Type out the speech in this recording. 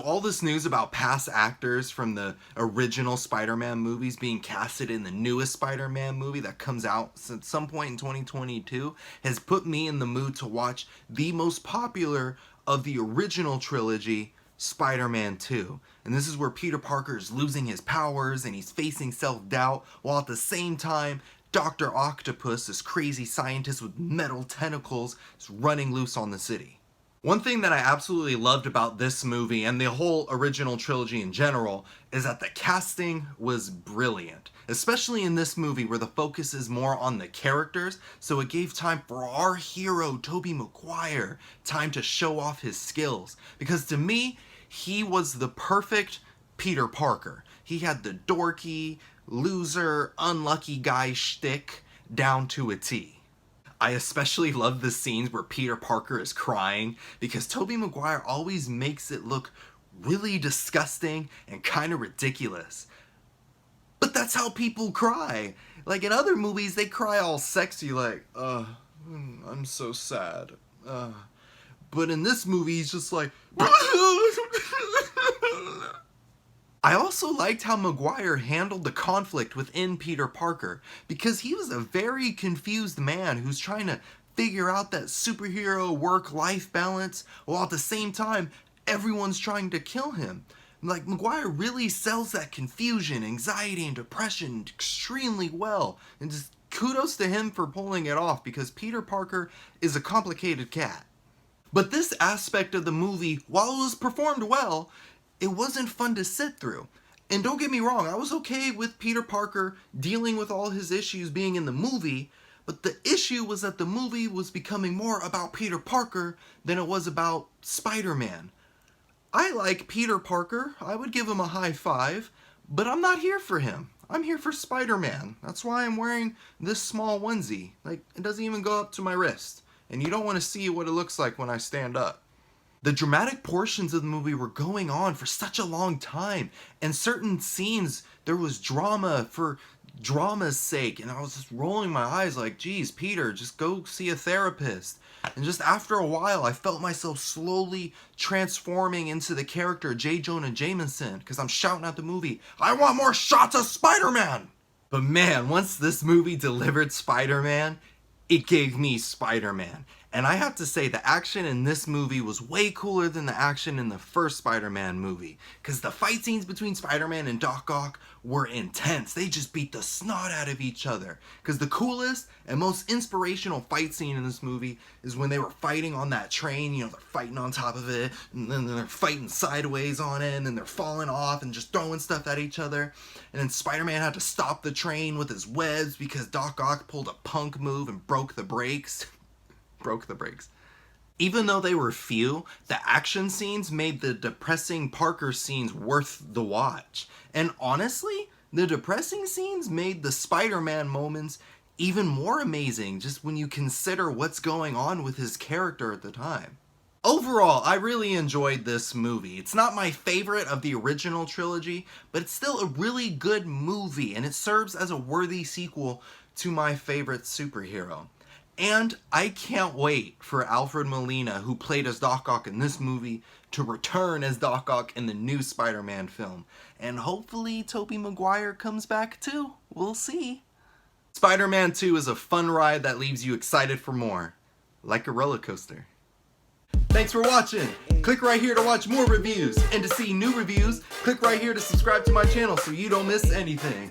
All this news about past actors from the original Spider-Man movies being casted in the newest Spider-Man movie that comes out at some point in 2022 has put me in the mood to watch the most popular of the original trilogy, Spider-Man 2. And this is where Peter Parker is losing his powers and he's facing self-doubt, while at the same time Dr. Octopus, this crazy scientist with metal tentacles, is running loose on the city. One thing that I absolutely loved about this movie and the whole original trilogy in general is that the casting was brilliant, especially in this movie where the focus is more on the characters, so it gave time for our hero Tobey Maguire time to show off his skills, because to me he was the perfect Peter Parker. He had the dorky, loser, unlucky guy shtick down to a T. I especially love the scenes where Peter Parker is crying because Tobey Maguire always makes it look really disgusting and kind of ridiculous. But that's how people cry. Like in other movies, they cry all sexy like, I'm so sad. But in this movie, he's just like, I also liked how Maguire handled the conflict within Peter Parker, because he was a very confused man who's trying to figure out that superhero work-life balance, while at the same time everyone's trying to kill him. Like, Maguire really sells that confusion, anxiety, and depression extremely well, and just kudos to him for pulling it off, because Peter Parker is a complicated cat. But this aspect of the movie, while it was performed well, it wasn't fun to sit through. And don't get me wrong, I was okay with Peter Parker dealing with all his issues being in the movie, but the issue was that the movie was becoming more about Peter Parker than it was about Spider-Man. I like Peter Parker, I would give him a high five, but I'm not here for him. I'm here for Spider-Man. That's why I'm wearing this small onesie. Like, it doesn't even go up to my wrist. And you don't want to see what it looks like when I stand up. The dramatic portions of the movie were going on for such a long time, and certain scenes, there was drama for drama's sake, and I was just rolling my eyes like, geez, Peter, just go see a therapist. And just after a while, I felt myself slowly transforming into the character J. Jonah Jameson, because I'm shouting at the movie, I want more shots of Spider-Man! But man, once this movie delivered Spider-Man, it gave me Spider-Man. And I have to say, the action in this movie was way cooler than the action in the first Spider-Man movie. Because the fight scenes between Spider-Man and Doc Ock were intense. They just beat the snot out of each other. Because the coolest and most inspirational fight scene in this movie is when they were fighting on that train. You know, they're fighting on top of it, and then they're fighting sideways on it, and then they're falling off and just throwing stuff at each other. And then Spider-Man had to stop the train with his webs because Doc Ock pulled a punk move and broke the brakes. Even though they were few, the action scenes made the depressing Parker scenes worth the watch. And honestly, the depressing scenes made the Spider-Man moments even more amazing, just when you consider what's going on with his character at the time. Overall, I really enjoyed this movie. It's not my favorite of the original trilogy, but it's still a really good movie, and it serves as a worthy sequel to my favorite superhero. And I can't wait for Alfred Molina, who played as Doc Ock in this movie, to return as Doc Ock in the new Spider-Man film. And hopefully Tobey Maguire comes back too. We'll see. Spider-Man 2 is a fun ride that leaves you excited for more. Like a roller coaster. Thanks for watching. Click right here to watch more reviews. And to see new reviews, click right here to subscribe to my channel so you don't miss anything.